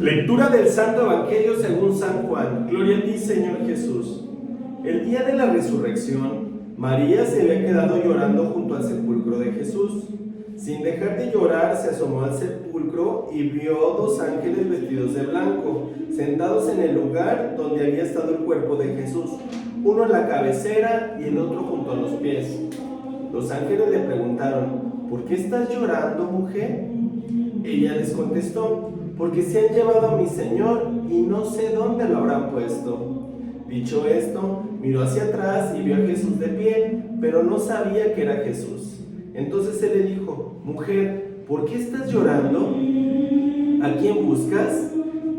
Lectura del Santo Evangelio según San Juan. Gloria a ti, Señor Jesús. El día de la resurrección, María se había quedado llorando junto al sepulcro de Jesús. Sin dejar de llorar, se asomó al sepulcro y vio dos ángeles vestidos de blanco, sentados en el lugar donde había estado el cuerpo de Jesús, uno en la cabecera y el otro junto a los pies. Los ángeles le preguntaron: ¿por qué estás llorando, mujer? Ella les contestó: porque se han llevado a mi Señor y no sé dónde lo habrán puesto. Dicho esto, miró hacia atrás y vio a Jesús de pie, pero no sabía que era Jesús. Entonces él le dijo: mujer, ¿por qué estás llorando? ¿A quién buscas?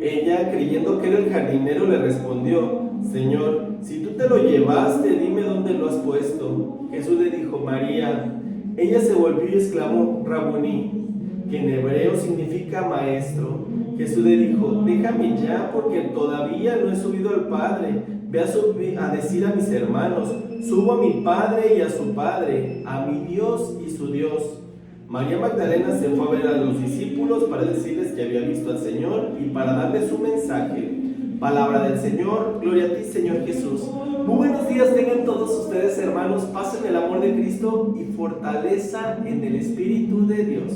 Ella, creyendo que era el jardinero, le respondió: Señor, si tú te lo llevaste, dime dónde lo has puesto. Jesús le dijo: María. Ella se volvió y exclamó: Rabuní, que en hebreo significa maestro. Jesús le dijo: déjame ya, porque todavía no he subido al Padre. Ve a decir a mis hermanos: subo a mi Padre y a su Padre, a mi Dios y su Dios. María Magdalena se fue a ver a los discípulos para decirles que había visto al Señor y para darles su mensaje. Palabra del Señor. Gloria a ti, Señor Jesús. Muy buenos días tengan todos ustedes, hermanos. Paz en el amor de Cristo y fortaleza en el Espíritu de Dios.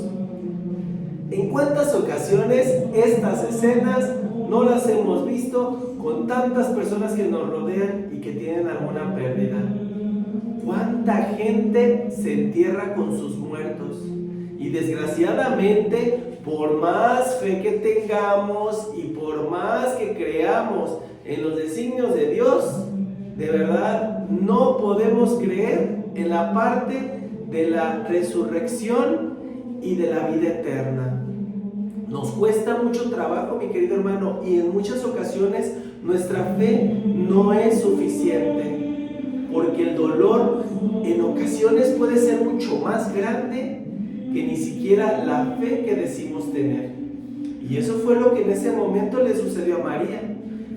¿En cuántas ocasiones estas escenas no las hemos visto con tantas personas que nos rodean y que tienen alguna pérdida? ¿Cuánta gente se entierra con sus muertos? Y desgraciadamente, por más fe que tengamos y por más que creamos en los designios de Dios, de verdad no podemos creer en la parte de la resurrección y de la vida eterna. Nos cuesta mucho trabajo, mi querido hermano, y en muchas ocasiones nuestra fe no es suficiente, porque el dolor en ocasiones puede ser mucho más grande que ni siquiera la fe que decimos tener. Y eso fue lo que en ese momento le sucedió a María,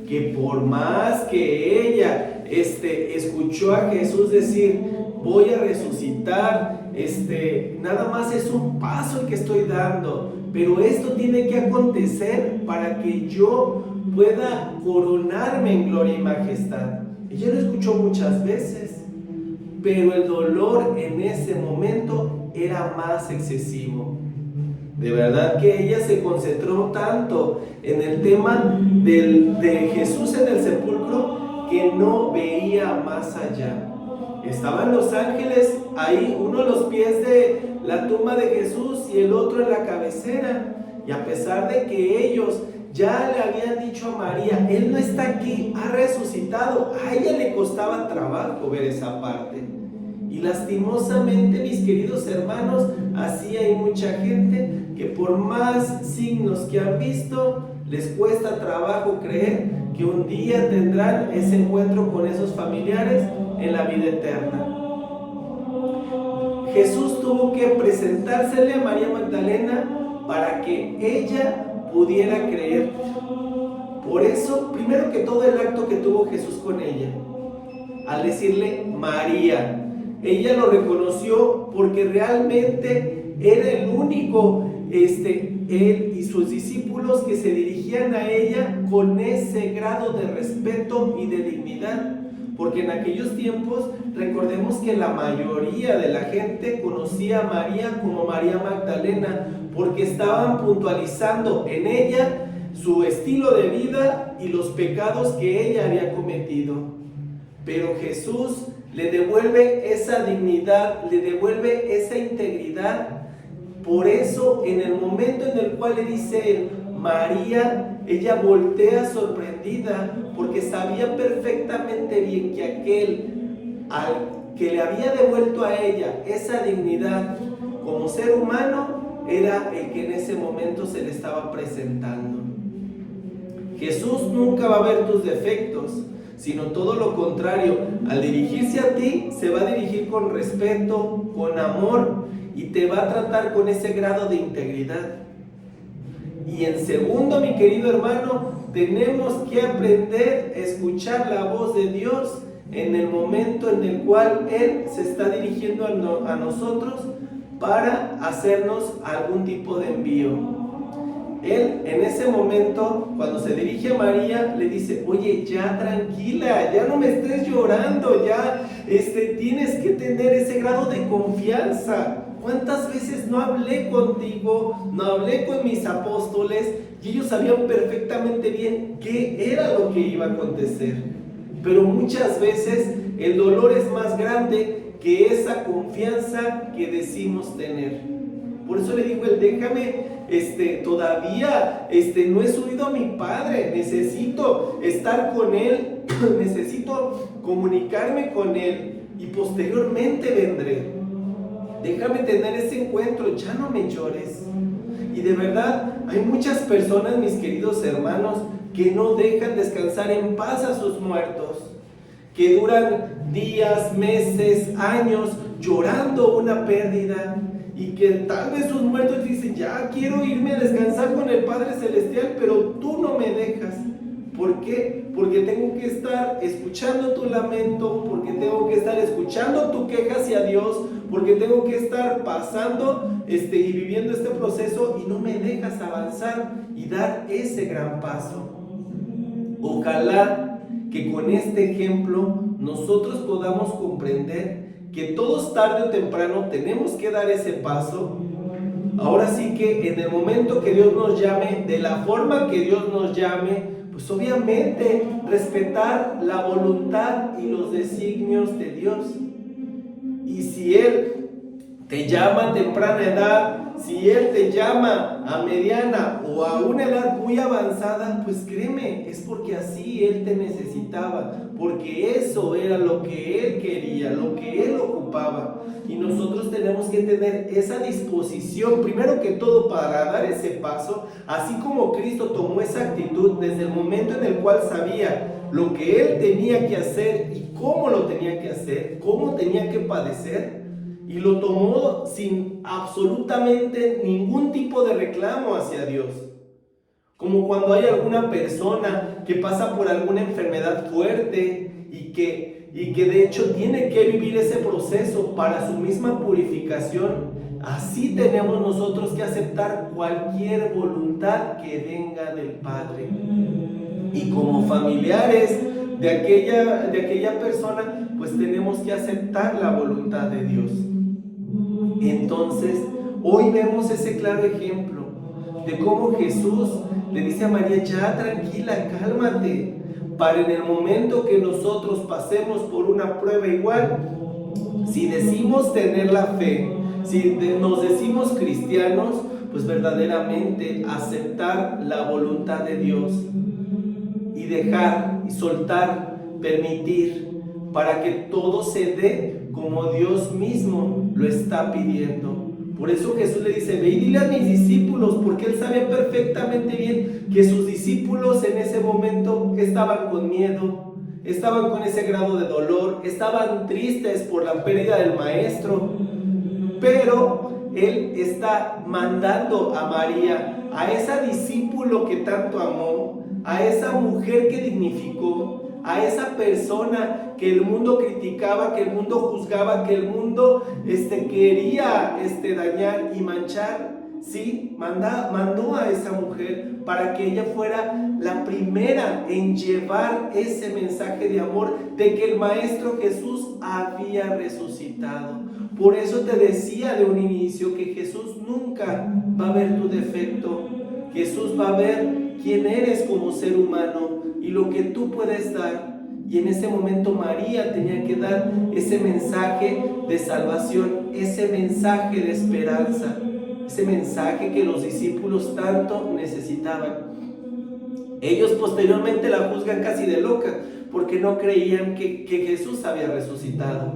que por más que ella escuchó a Jesús decir: voy a resucitar, nada más es un paso el que estoy dando, pero esto tiene que acontecer para que yo pueda coronarme en gloria y majestad. Ella lo escuchó muchas veces, pero el dolor en ese momento era más excesivo. De verdad que ella se concentró tanto en el tema de Jesús en el sepulcro que no veía más allá. Estaban los ángeles ahí, uno a los pies de la tumba de Jesús y el otro en la cabecera. Y a pesar de que ellos ya le habían dicho a María: Él no está aquí, ha resucitado, a ella le costaba trabajo ver esa parte. Y lastimosamente, mis queridos hermanos, así hay mucha gente que por más signos que han visto, les cuesta trabajo creer que un día tendrán ese encuentro con esos familiares en la vida eterna. Jesús tuvo que presentársele a María Magdalena para que ella pudiera creer. Por eso, primero que todo, el acto que tuvo Jesús con ella, al decirle María, ella lo reconoció porque realmente era el único, él y sus discípulos, que se dirigían a ella con ese grado de respeto y de dignidad. Porque en aquellos tiempos, recordemos que la mayoría de la gente conocía a María como María Magdalena, porque estaban puntualizando en ella su estilo de vida y los pecados que ella había cometido. Pero Jesús le devuelve esa dignidad, le devuelve esa integridad. Por eso, en el momento en el cual le dice María, ella voltea sorprendida, porque sabía perfectamente bien que aquel al que le había devuelto a ella esa dignidad como ser humano era el que en ese momento se le estaba presentando. Jesús nunca va a ver tus defectos, sino todo lo contrario. Al dirigirse a ti, se va a dirigir con respeto, con amor, y te va a tratar con ese grado de integridad. Y en segundo, mi querido hermano, tenemos que aprender a escuchar la voz de Dios en el momento en el cual Él se está dirigiendo a nosotros para hacernos algún tipo de envío. él en ese momento, cuando se dirige a María, le dice: oye, ya tranquila, ya no me estés llorando, ya tienes que tener ese grado de confianza. ¿Cuántas veces no hablé contigo, no hablé con mis apóstoles, y ellos sabían perfectamente bien qué era lo que iba a acontecer? Pero muchas veces el dolor es más grande que esa confianza que decimos tener. Por eso le digo: déjame, todavía no he subido a mi Padre, necesito estar con Él, necesito comunicarme con Él, y posteriormente vendré. Déjame tener ese encuentro, ya no me llores. Y de verdad, hay muchas personas, mis queridos hermanos, que no dejan descansar en paz a sus muertos, que duran días, meses, años llorando una pérdida, y que tal vez sus muertos dicen: ya quiero irme a descansar con el Padre Celestial, pero tú no me dejas. ¿Por qué? Porque tengo que estar escuchando tu lamento, porque tengo que estar escuchando tu queja hacia Dios, porque tengo que estar pasando y viviendo este proceso, y no me dejas avanzar y dar ese gran paso. Ojalá que con este ejemplo nosotros podamos comprender que todos tarde o temprano tenemos que dar ese paso. Ahora sí que en el momento que Dios nos llame, de la forma que Dios nos llame, pues obviamente respetar la voluntad y los designios de Dios. Y si Él te llama a temprana edad, si Él te llama a mediana o a una edad muy avanzada, pues créeme, es porque así Él te necesitaba, porque eso era lo que Él quería, lo que Él ocupaba. Y nosotros tenemos que tener esa disposición, primero que todo, para dar ese paso, así como Cristo tomó esa actitud desde el momento en el cual sabía lo que Él tenía que hacer y cómo lo tenía que hacer, cómo tenía que padecer, y lo tomó sin absolutamente ningún tipo de reclamo hacia Dios. Como cuando hay alguna persona que pasa por alguna enfermedad fuerte y que de hecho tiene que vivir ese proceso para su misma purificación, así tenemos nosotros que aceptar cualquier voluntad que venga del Padre. Y como familiares de aquella persona, pues tenemos que aceptar la voluntad de Dios. Entonces, hoy vemos ese claro ejemplo de cómo Jesús le dice a María: ya tranquila, cálmate, para en el momento que nosotros pasemos por una prueba igual, si decimos tener la fe, si nos decimos cristianos, pues verdaderamente aceptar la voluntad de Dios y dejar y soltar, permitir, para que todo se dé como Dios mismo lo está pidiendo. Por eso Jesús le dice: ve y dile a mis discípulos, porque Él sabía perfectamente bien que sus discípulos en ese momento estaban con miedo, estaban con ese grado de dolor, estaban tristes por la pérdida del Maestro, pero Él está mandando a María, a esa discípulo que tanto amó, a esa mujer que dignificó, a esa persona que el mundo criticaba, que el mundo juzgaba, que el mundo quería dañar y manchar. Sí, mandó a esa mujer para que ella fuera la primera en llevar ese mensaje de amor de que el Maestro Jesús había resucitado. Por eso te decía de un inicio que Jesús nunca va a ver tu defecto. Jesús va a ver quién eres como ser humano y lo que tú puedes dar. Y en ese momento María tenía que dar ese mensaje de salvación, ese mensaje de esperanza, ese mensaje que los discípulos tanto necesitaban. Ellos posteriormente la juzgan casi de loca porque no creían que Jesús había resucitado.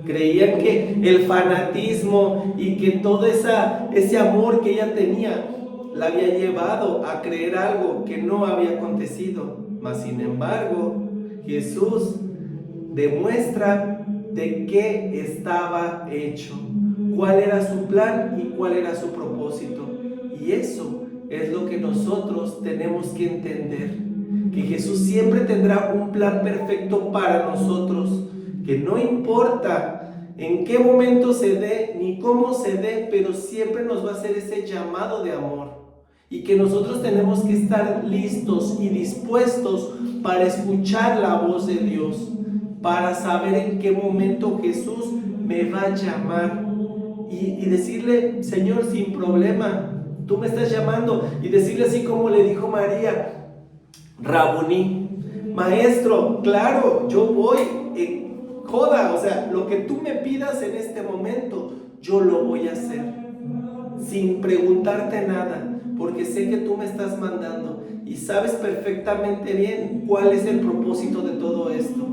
Creían que el fanatismo y que todo ese amor que ella tenía la había llevado a creer algo que no había acontecido. Mas sin embargo, Jesús demuestra de qué estaba hecho, cuál era su plan y cuál era su propósito. Y eso es lo que nosotros tenemos que entender, que Jesús siempre tendrá un plan perfecto para nosotros, que no importa en qué momento se dé ni cómo se dé, pero siempre nos va a hacer ese llamado de amor. y que nosotros tenemos que estar listos y dispuestos para escuchar la voz de Dios, para saber en qué momento Jesús me va a llamar y decirle: Señor, sin problema, tú me estás llamando, y decirle así como le dijo María: Rabuní, maestro, claro, yo voy, joda, o sea, lo que tú me pidas en este momento, yo lo voy a hacer, sin preguntarte nada, porque sé que tú me estás mandando y sabes perfectamente bien cuál es el propósito de todo esto.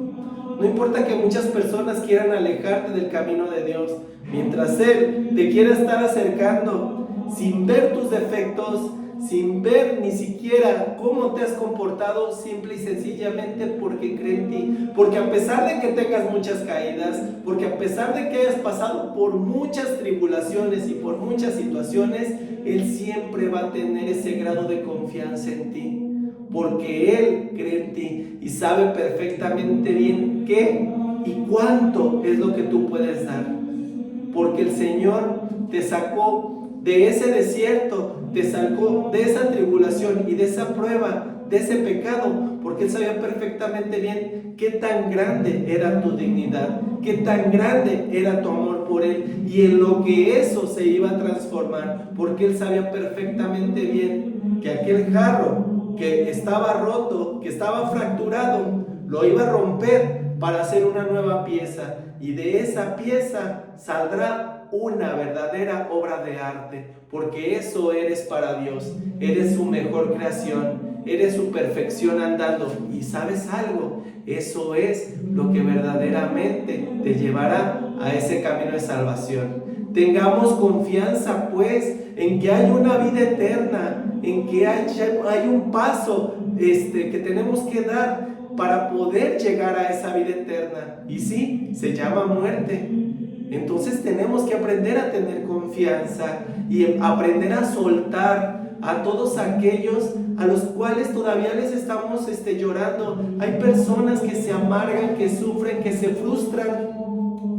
No importa que muchas personas quieran alejarte del camino de Dios, mientras Él te quiera estar acercando sin ver tus defectos, sin ver ni siquiera cómo te has comportado, simple y sencillamente porque cree en ti, porque a pesar de que tengas muchas caídas, porque a pesar de que hayas pasado por muchas tribulaciones y por muchas situaciones, Él siempre va a tener ese grado de confianza en ti, porque Él cree en ti y sabe perfectamente bien qué y cuánto es lo que tú puedes dar, porque el Señor te sacó de ese desierto, te sacó de esa tribulación y de esa prueba, de ese pecado, porque Él sabía perfectamente bien qué tan grande era tu dignidad, qué tan grande era tu amor por Él, y en lo que eso se iba a transformar, porque Él sabía perfectamente bien que aquel jarro que estaba roto, que estaba fracturado, lo iba a romper para hacer una nueva pieza, y de esa pieza saldrá una verdadera obra de arte, porque eso eres para Dios, eres su mejor creación, eres su perfección andando, y ¿sabes algo? Eso es lo que verdaderamente te llevará a ese camino de salvación. Tengamos confianza pues en que hay una vida eterna, en que hay un paso que tenemos que dar para poder llegar a esa vida eterna, y sí, se llama muerte. Entonces tenemos que aprender a tener confianza y aprender a soltar a todos aquellos a los cuales todavía les estamos llorando. Hay personas que se amargan, que sufren, que se frustran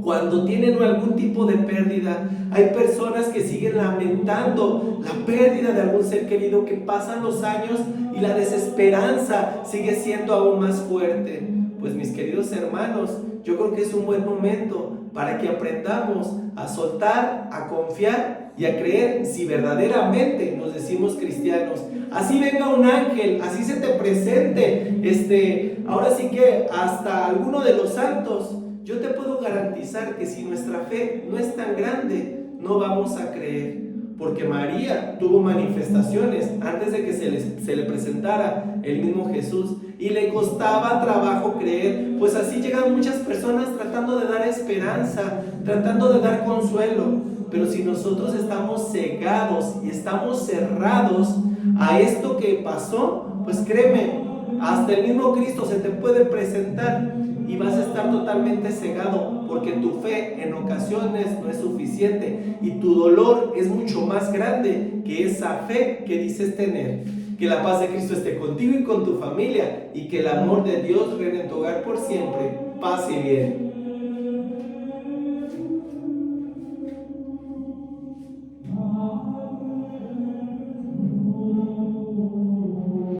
cuando tienen algún tipo de pérdida. Hay personas que siguen lamentando la pérdida de algún ser querido, que pasan los años y la desesperanza sigue siendo aún más fuerte. Pues mis queridos hermanos, yo creo que es un buen momento para que aprendamos a soltar, a confiar y a creer, si verdaderamente nos decimos cristianos. Así venga un ángel, así se te presente, ahora sí que hasta alguno de los santos, yo te puedo garantizar que si nuestra fe no es tan grande, no vamos a creer. Porque María tuvo manifestaciones antes de que se le presentara el mismo Jesús, y le costaba trabajo creer. Pues así llegan muchas personas tratando de dar esperanza, tratando de dar consuelo. Pero si nosotros estamos cegados y estamos cerrados a esto que pasó, pues créeme, hasta el mismo Cristo se te puede presentar y vas a estar totalmente cegado, porque tu fe en ocasiones no es suficiente y tu dolor es mucho más grande que esa fe que dices tener. Que la paz de Cristo esté contigo y con tu familia, y que el amor de Dios reine en tu hogar por siempre. Paz y bien.